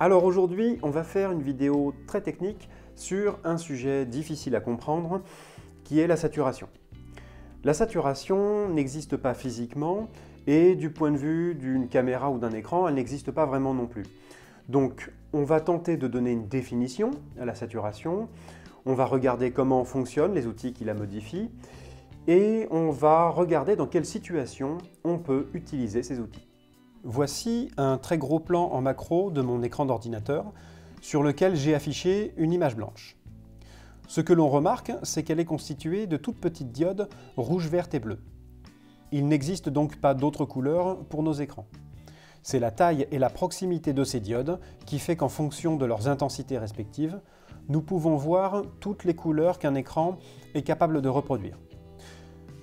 Alors aujourd'hui, on va faire une vidéo très technique sur un sujet difficile à comprendre, qui est la saturation. La saturation n'existe pas physiquement et du point de vue d'une caméra ou d'un écran, elle n'existe pas vraiment non plus. Donc on va tenter de donner une définition à la saturation, on va regarder comment fonctionnent les outils qui la modifient et on va regarder dans quelle situation on peut utiliser ces outils. Voici un très gros plan en macro de mon écran d'ordinateur sur lequel j'ai affiché une image blanche. Ce que l'on remarque, c'est qu'elle est constituée de toutes petites diodes rouge, verte et bleu. Il n'existe donc pas d'autres couleurs pour nos écrans. C'est la taille et la proximité de ces diodes qui fait qu'en fonction de leurs intensités respectives, nous pouvons voir toutes les couleurs qu'un écran est capable de reproduire.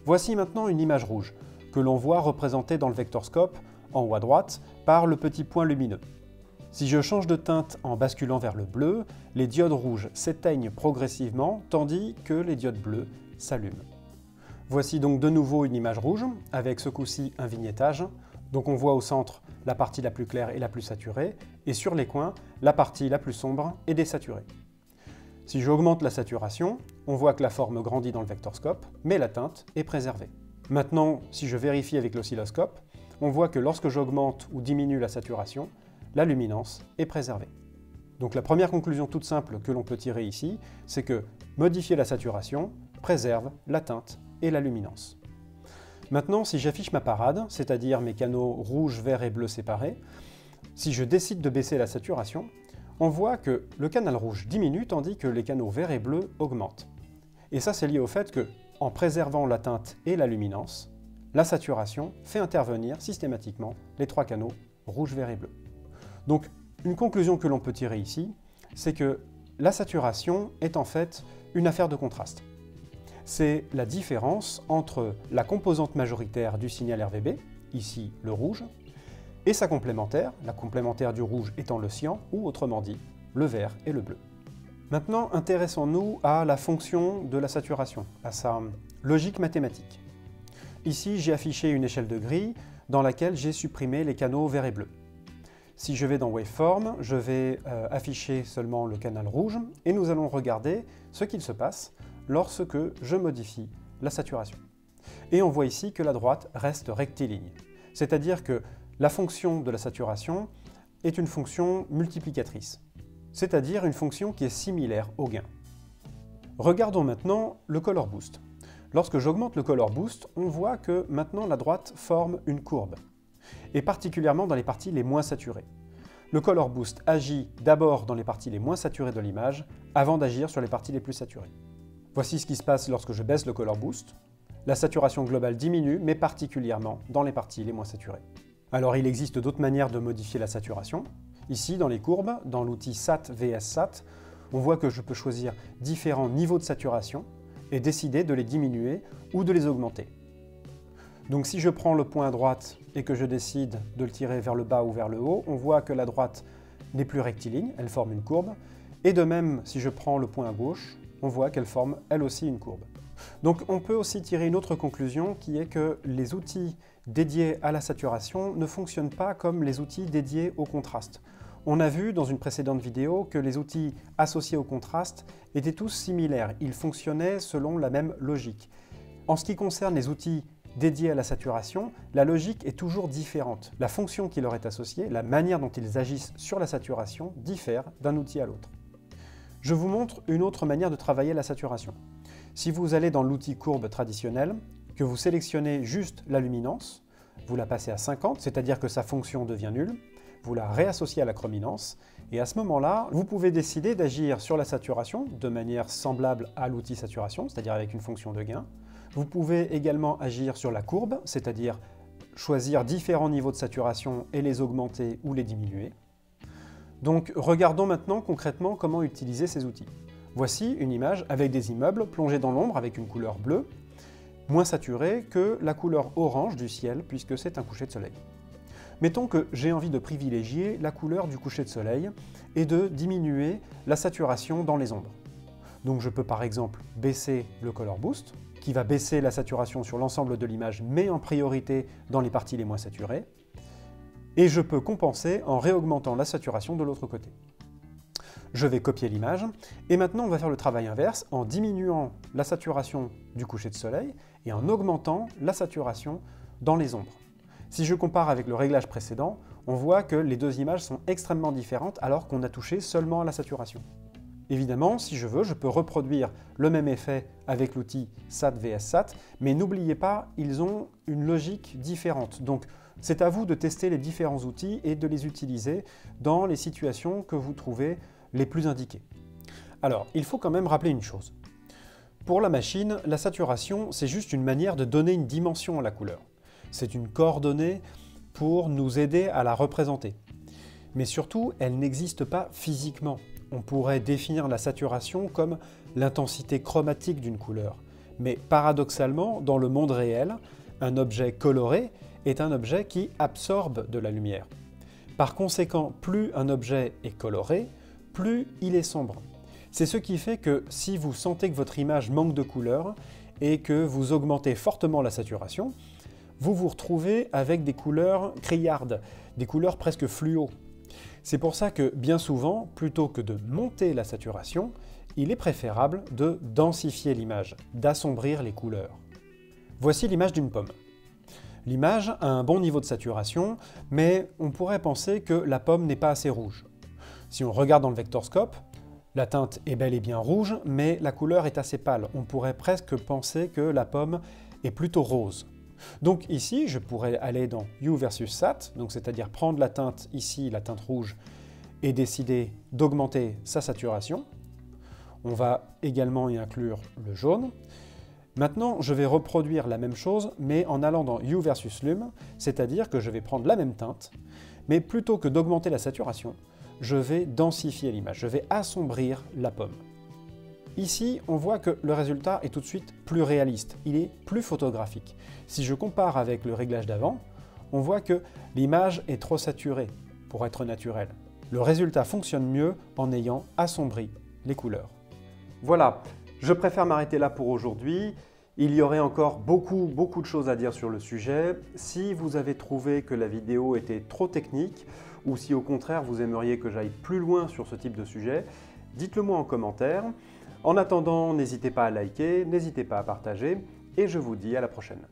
Voici maintenant une image rouge, que l'on voit représentée dans le vectorscope, en haut à droite, par le petit point lumineux. Si je change de teinte en basculant vers le bleu, les diodes rouges s'éteignent progressivement, tandis que les diodes bleues s'allument. Voici donc de nouveau une image rouge, avec ce coup-ci un vignettage. Donc on voit au centre la partie la plus claire et la plus saturée, et sur les coins, la partie la plus sombre et désaturée. Si j'augmente la saturation, on voit que la forme grandit dans le vectorscope, mais la teinte est préservée. Maintenant, si je vérifie avec l'oscilloscope, on voit que lorsque j'augmente ou diminue la saturation, la luminance est préservée. Donc la première conclusion toute simple que l'on peut tirer ici, c'est que modifier la saturation préserve la teinte et la luminance. Maintenant, si j'affiche ma parade, c'est-à-dire mes canaux rouge, vert et bleu séparés, si je décide de baisser la saturation, on voit que le canal rouge diminue tandis que les canaux vert et bleu augmentent. Et ça, c'est lié au fait que, en préservant la teinte et la luminance, la saturation fait intervenir systématiquement les trois canaux rouge, vert et bleu. Donc, une conclusion que l'on peut tirer ici, c'est que la saturation est en fait une affaire de contraste. C'est la différence entre la composante majoritaire du signal RVB, ici le rouge, et sa complémentaire, la complémentaire du rouge étant le cyan, ou autrement dit, le vert et le bleu. Maintenant, intéressons-nous à la fonction de la saturation, à sa logique mathématique. Ici, j'ai affiché une échelle de grille dans laquelle j'ai supprimé les canaux vert et bleu. Si je vais dans Waveform, je vais afficher seulement le canal rouge et nous allons regarder ce qu'il se passe lorsque je modifie la saturation. Et on voit ici que la droite reste rectiligne, c'est-à-dire que la fonction de la saturation est une fonction multiplicatrice, c'est-à-dire une fonction qui est similaire au gain. Regardons maintenant le Color Boost. Lorsque j'augmente le Color Boost, on voit que maintenant la droite forme une courbe, et particulièrement dans les parties les moins saturées. Le Color Boost agit d'abord dans les parties les moins saturées de l'image, avant d'agir sur les parties les plus saturées. Voici ce qui se passe lorsque je baisse le Color Boost. La saturation globale diminue, mais particulièrement dans les parties les moins saturées. Alors il existe d'autres manières de modifier la saturation. Ici, dans les courbes, dans l'outil SAT vs SAT, on voit que je peux choisir différents niveaux de saturation, et décider de les diminuer ou de les augmenter. Donc si je prends le point à droite et que je décide de le tirer vers le bas ou vers le haut, on voit que la droite n'est plus rectiligne, elle forme une courbe, et de même si je prends le point à gauche, on voit qu'elle forme elle aussi une courbe. Donc on peut aussi tirer une autre conclusion qui est que les outils dédiés à la saturation ne fonctionnent pas comme les outils dédiés au contraste. On a vu dans une précédente vidéo que les outils associés au contraste étaient tous similaires, ils fonctionnaient selon la même logique. En ce qui concerne les outils dédiés à la saturation, la logique est toujours différente. La fonction qui leur est associée, la manière dont ils agissent sur la saturation, diffère d'un outil à l'autre. Je vous montre une autre manière de travailler la saturation. Si vous allez dans l'outil courbe traditionnel, que vous sélectionnez juste la luminance, vous la passez à 50, c'est-à-dire que sa fonction devient nulle, vous la réassociez à la chrominance, et à ce moment-là, vous pouvez décider d'agir sur la saturation de manière semblable à l'outil saturation, c'est-à-dire avec une fonction de gain. Vous pouvez également agir sur la courbe, c'est-à-dire choisir différents niveaux de saturation et les augmenter ou les diminuer. Donc regardons maintenant concrètement comment utiliser ces outils. Voici une image avec des immeubles plongés dans l'ombre avec une couleur bleue, moins saturée que la couleur orange du ciel puisque c'est un coucher de soleil. Mettons que j'ai envie de privilégier la couleur du coucher de soleil et de diminuer la saturation dans les ombres. Donc je peux par exemple baisser le Color Boost, qui va baisser la saturation sur l'ensemble de l'image, mais en priorité dans les parties les moins saturées, Et je peux compenser en réaugmentant la saturation de l'autre côté. Je vais copier l'image, et maintenant on va faire le travail inverse en diminuant la saturation du coucher de soleil et en augmentant la saturation dans les ombres. Si je compare avec le réglage précédent, on voit que les deux images sont extrêmement différentes alors qu'on a touché seulement à la saturation. Évidemment, si je veux, je peux reproduire le même effet avec l'outil SAT vs SAT, mais n'oubliez pas, ils ont une logique différente. Donc, c'est à vous de tester les différents outils et de les utiliser dans les situations que vous trouvez les plus indiquées. Alors, il faut quand même rappeler une chose. Pour la machine, la saturation, c'est juste une manière de donner une dimension à la couleur. C'est une coordonnée pour nous aider à la représenter. Mais surtout, elle n'existe pas physiquement. On pourrait définir la saturation comme l'intensité chromatique d'une couleur. Mais paradoxalement, dans le monde réel, un objet coloré est un objet qui absorbe de la lumière. Par conséquent, plus un objet est coloré, plus il est sombre. C'est ce qui fait que si vous sentez que votre image manque de couleur et que vous augmentez fortement la saturation, vous vous retrouvez avec des couleurs criardes, des couleurs presque fluo. C'est pour ça que bien souvent, plutôt que de monter la saturation, il est préférable de densifier l'image, d'assombrir les couleurs. Voici l'image d'une pomme. L'image a un bon niveau de saturation, mais on pourrait penser que la pomme n'est pas assez rouge. Si on regarde dans le vectorscope, la teinte est bel et bien rouge, mais la couleur est assez pâle. On pourrait presque penser que la pomme est plutôt rose. Donc ici, je pourrais aller dans Hue versus SAT, donc c'est-à-dire prendre la teinte ici, la teinte rouge, et décider d'augmenter sa saturation. On va également y inclure le jaune. Maintenant, je vais reproduire la même chose, mais en allant dans Hue versus Lume, c'est-à-dire que je vais prendre la même teinte, mais plutôt que d'augmenter la saturation, je vais densifier l'image, je vais assombrir la pomme. Ici, on voit que le résultat est tout de suite plus réaliste, il est plus photographique. Si je compare avec le réglage d'avant, on voit que l'image est trop saturée pour être naturelle. Le résultat fonctionne mieux en ayant assombri les couleurs. Voilà, je préfère m'arrêter là pour aujourd'hui. Il y aurait encore beaucoup de choses à dire sur le sujet. Si vous avez trouvé que la vidéo était trop technique, ou si au contraire vous aimeriez que j'aille plus loin sur ce type de sujet, dites-le moi en commentaire. En attendant, n'hésitez pas à liker, n'hésitez pas à partager, et je vous dis à la prochaine.